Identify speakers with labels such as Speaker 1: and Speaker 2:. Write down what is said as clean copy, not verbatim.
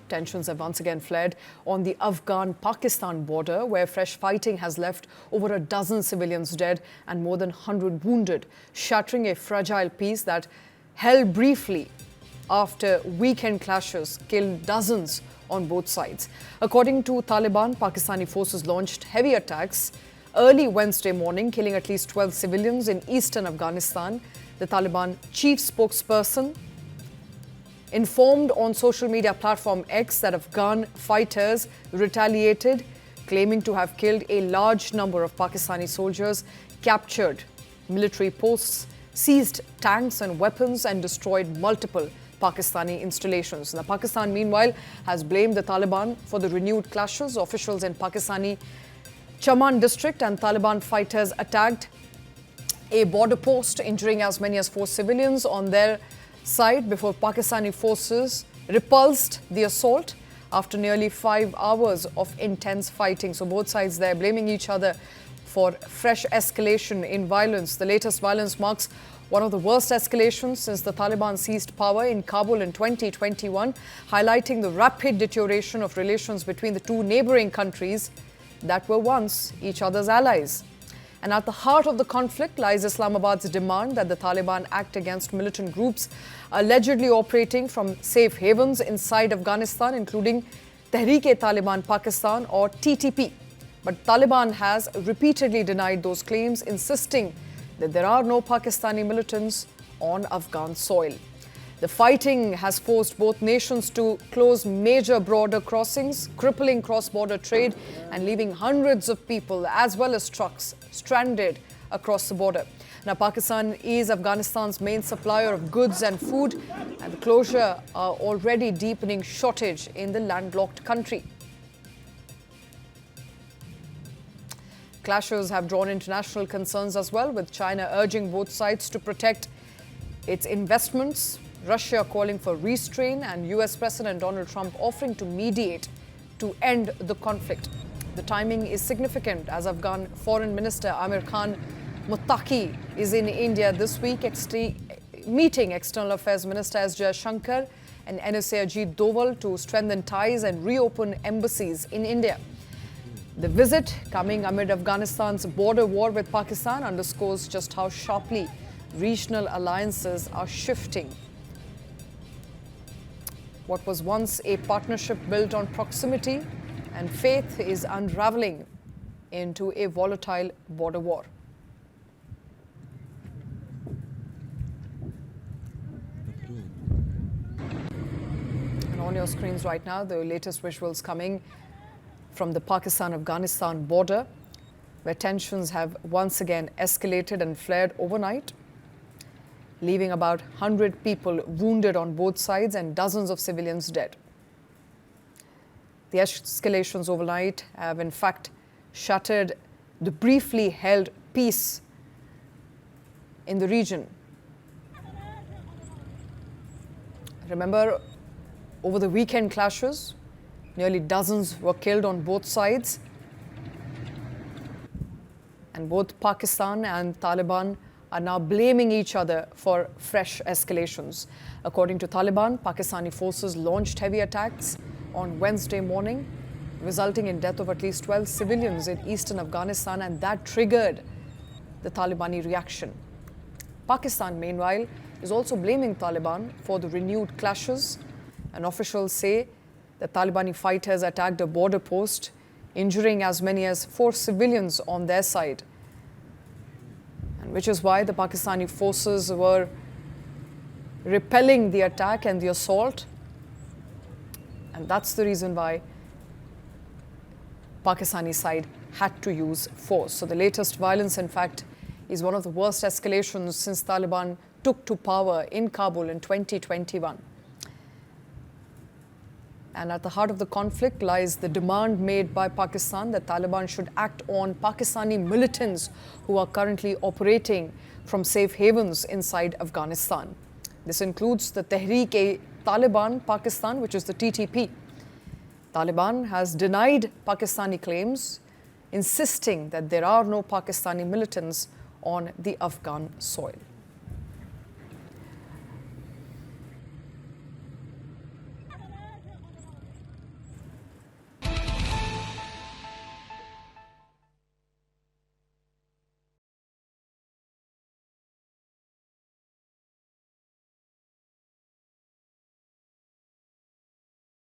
Speaker 1: Tensions have once again flared on the Afghan-Pakistan border, where fresh fighting has left over a dozen civilians dead and more than 100 wounded, shattering a fragile peace that held briefly after weekend clashes killed dozens on both sides. According to Taliban, Pakistani forces launched heavy attacks early Wednesday morning, killing at least 12 civilians in eastern Afghanistan. The Taliban chief spokesperson informed on social media platform X that Afghan fighters retaliated, claiming to have killed a large number of Pakistani soldiers, captured military posts, seized tanks and weapons, and destroyed multiple Pakistani installations. Now, Pakistan, meanwhile, has blamed the Taliban for the renewed clashes. Officials in Pakistani Chaman district and Taliban fighters attacked a border post, injuring as many as 4 civilians on their side before Pakistani forces repulsed the assault after nearly 5 hours of intense fighting. So both sides there blaming each other for fresh escalation in violence. The latest violence marks one of the worst escalations since the Taliban seized power in Kabul in 2021, highlighting the rapid deterioration of relations between the two neighboring countries that were once each other's allies. And at the heart of the conflict lies Islamabad's demand that the Taliban act against militant groups allegedly operating from safe havens inside Afghanistan, including Tehreek-e-Taliban Pakistan or TTP. But Taliban has repeatedly denied those claims, insisting that there are no Pakistani militants on Afghan soil. The fighting has forced both nations to close major border crossings, crippling cross-border trade and leaving hundreds of people as well as trucks stranded across the border. Now, Pakistan is Afghanistan's main supplier of goods and food, and the closure are already deepening shortage in the landlocked country. Clashes have drawn international concerns as well, with China urging both sides to protect its investments, Russia calling for restraint, and US President Donald Trump offering to mediate to end the conflict. The timing is significant as Afghan Foreign Minister Amir Muttaqi is in India this week, meeting External Affairs Minister S. Jaishankar and NSA Ajit Doval to strengthen ties and reopen embassies in India. The visit, coming amid Afghanistan's border war with Pakistan, underscores just how sharply regional alliances are shifting. What was once a partnership built on proximity and faith is unraveling into a volatile border war. And on your screens right now, the latest visuals coming from the Pakistan-Afghanistan border, where tensions have once again escalated and flared overnight, leaving about 100 people wounded on both sides and dozens of civilians dead. The escalations overnight have in fact shattered the briefly held peace in the region. Remember, over the weekend clashes, nearly dozens were killed on both sides, and both Pakistan and Taliban are now blaming each other for fresh escalations. According to Taliban, Pakistani forces launched heavy attacks on Wednesday morning, resulting in death of at least 12 civilians in eastern Afghanistan, and that triggered the Talibani reaction. Pakistan, meanwhile, is also blaming Taliban for the renewed clashes, and officials say that Talibani fighters attacked a border post, injuring as many as 4 civilians on their side, and which is why the Pakistani forces were repelling the attack and the assault, and that's the reason why Pakistani side had to use force. So the latest violence, in fact, is one of the worst escalations since Taliban took to power in Kabul in 2021. And at the heart of the conflict lies the demand made by Pakistan that Taliban should act on Pakistani militants who are currently operating from safe havens inside Afghanistan. This includes the Tehreek-e-Taliban Pakistan, which is the TTP. Taliban has denied Pakistani claims, insisting that there are no Pakistani militants on the Afghan soil.